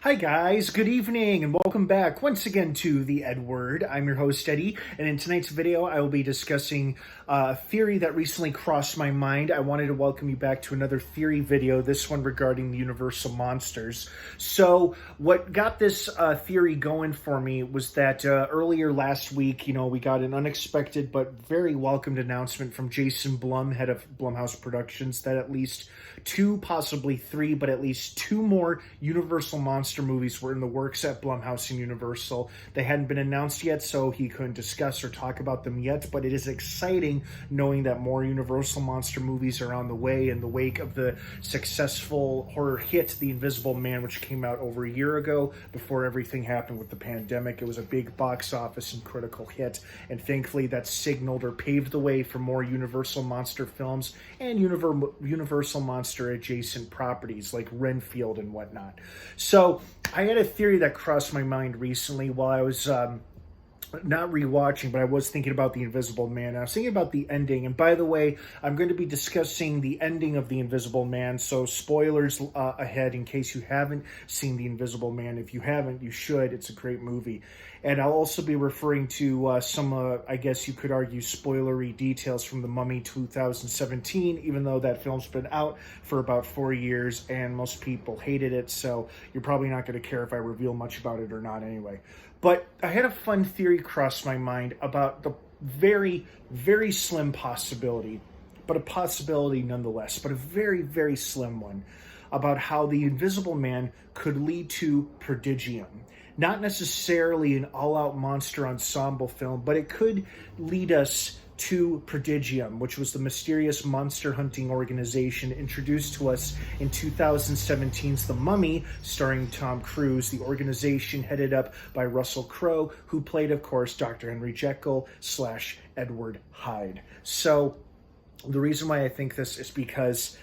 Hi guys, good evening and welcome back once again to the EdWord. I'm your host Eddie, and in tonight's video I will be discussing a theory that recently crossed my mind. I wanted to welcome you back to another theory video, this one regarding the Universal Monsters. So what got this theory going for me was that earlier last week, we got an unexpected but very welcomed announcement from Jason Blum, head of Blumhouse Productions, that at least two, possibly three, but at least two more Universal Monster movies were in the works at Blumhouse and Universal. They hadn't been announced yet, so he couldn't discuss or talk about them yet, but it is exciting knowing that more Universal Monster movies are on the way in the wake of the successful horror hit The Invisible Man, which came out over a year ago before everything happened with the pandemic. It was a big box office and critical hit, and thankfully that signaled or paved the way for more Universal Monster films and Universal Monster adjacent properties like Renfield and whatnot. So I had a theory that crossed my mind recently while I was not rewatching, but I was thinking about The Invisible Man. I was thinking about the ending, and by the way, I'm going to be discussing the ending of The Invisible Man, so spoilers ahead in case you haven't seen The Invisible Man. If you haven't, you should. It's a great movie. And I'll also be referring to some, I guess you could argue, spoilery details from The Mummy 2017, even though that film's been out for about 4 years and most people hated it, so you're probably not going to care if I reveal much about it or not anyway. But I had a fun theory cross my mind about the very, very slim possibility, but a possibility nonetheless, but a very, very slim one, about how The Invisible Man could lead to Prodigium. Not necessarily an all-out monster ensemble film, but it could lead us to Prodigium, which was the mysterious monster hunting organization introduced to us in 2017's The Mummy, starring Tom Cruise, the organization headed up by Russell Crowe, who played, of course, Dr. Henry Jekyll / Edward Hyde. So the reason why I think this is because,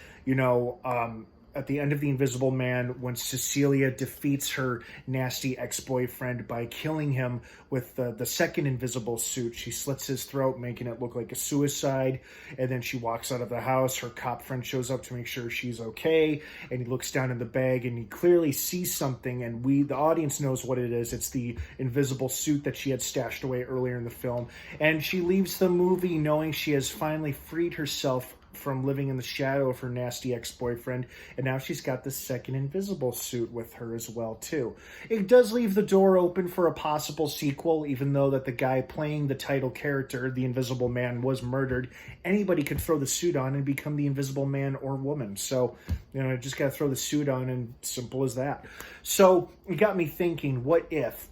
at the end of The Invisible Man, when Cecilia defeats her nasty ex-boyfriend by killing him with the second invisible suit, she slits his throat, making it look like a suicide, and then she walks out of the house. Her cop friend shows up to make sure she's okay, and he looks down in the bag, and he clearly sees something, and the audience knows what it is. It's the invisible suit that she had stashed away earlier in the film, and she leaves the movie knowing she has finally freed herself from living in the shadow of her nasty ex-boyfriend, and now she's got this second invisible suit with her as well too. It does leave the door open for a possible sequel, even though that the guy playing the title character, the Invisible Man, was murdered. Anybody could throw the suit on and become the Invisible Man or woman, so just gotta throw the suit on, and simple as that. So it got me thinking, what if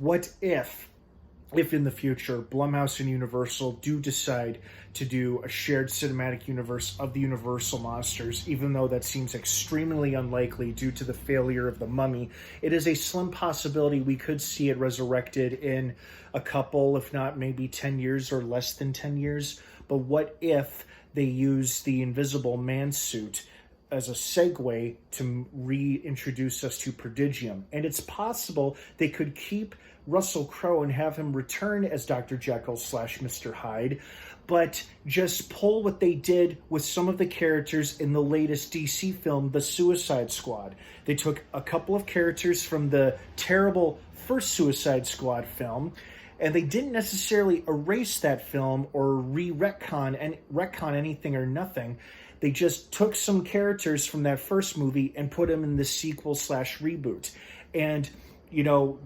in the future Blumhouse and Universal do decide to do a shared cinematic universe of the Universal Monsters, even though that seems extremely unlikely due to the failure of The Mummy, it is a slim possibility we could see it resurrected in a couple, if not maybe 10 years or less than 10 years. But what if they use the Invisible Man suit as a segue to reintroduce us to Prodigium? And it's possible they could keep Russell Crowe and have him return as Dr. Jekyll / Mr. Hyde, but just pull what they did with some of the characters in the latest DC film, The Suicide Squad. They took a couple of characters from the terrible first Suicide Squad film, and they didn't necessarily erase that film or retcon anything or nothing. They just took some characters from that first movie and put them in the sequel / reboot. And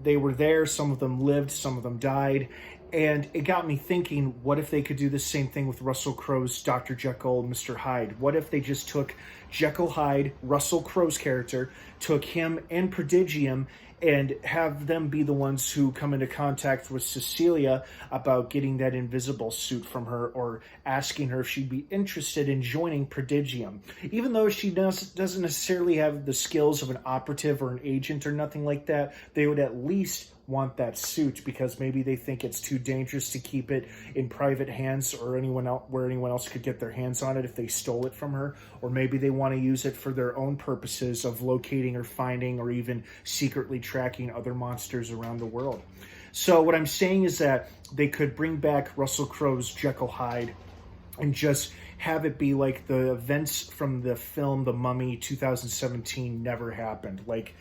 they were there, some of them lived, some of them died, and it got me thinking, what if they could do the same thing with Russell Crowe's Dr. Jekyll and Mr. Hyde? What if they just took Jekyll Hyde, Russell Crowe's character, took him and Prodigium, and have them be the ones who come into contact with Cecilia about getting that invisible suit from her, or asking her if she'd be interested in joining Prodigium. Even though she doesn't necessarily have the skills of an operative or an agent or nothing like that, they would at least want that suit, because maybe they think it's too dangerous to keep it in private hands or where anyone else could get their hands on it if they stole it from her, or maybe they want to use it for their own purposes of locating or finding or even secretly tracking other monsters around the world. So what I'm saying is that they could bring back Russell Crowe's Jekyll Hyde and just have it be like the events from the film The Mummy 2017 never happened. Like,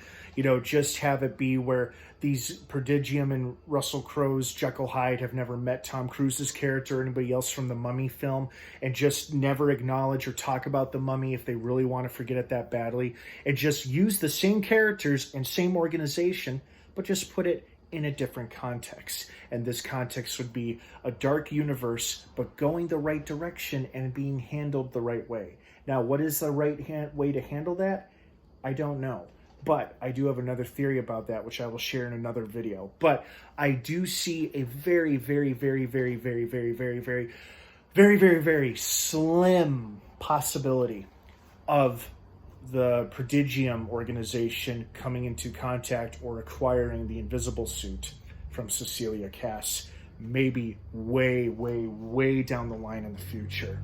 just have it be where these Prodigium and Russell Crowe's Jekyll Hyde have never met Tom Cruise's character or anybody else from the Mummy film, and just never acknowledge or talk about the Mummy if they really want to forget it that badly, and just use the same characters and same organization, but just put it in a different context. And this context would be a dark universe, but going the right direction and being handled the right way. Now, what is the right way to handle that? I don't know. But I do have another theory about that, which I will share in another video. But I do see a very, very, very, very, very, very, very, very, very, very, very slim possibility of the Prodigium organization coming into contact or acquiring the invisible suit from Cecilia Cass, maybe way, way, way down the line in the future.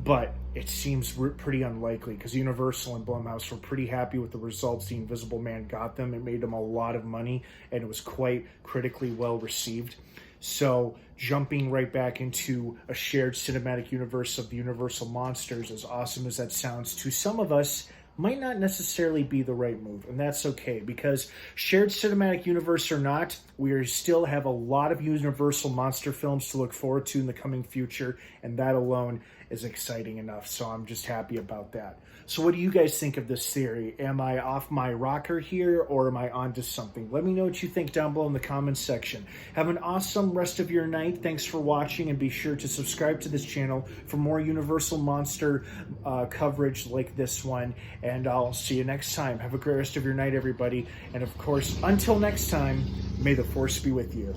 But it seems pretty unlikely, because Universal and Blumhouse were pretty happy with the results the Invisible Man got them. It made them a lot of money, and it was quite critically well received. So jumping right back into a shared cinematic universe of the Universal monsters, as awesome as that sounds to some of us, might not necessarily be the right move, and that's okay, because shared cinematic universe or not, we still have a lot of Universal monster films to look forward to in the coming future, and that alone is exciting enough, so I'm just happy about that. So what do you guys think of this theory? Am I off my rocker here, or am I onto something? Let me know what you think down below in the comments section. Have an awesome rest of your night. Thanks for watching, and be sure to subscribe to this channel for more Universal monster coverage like this one, and I'll see you next time. Have a great rest of your night, everybody, and of course, until next time, may the Force be with you.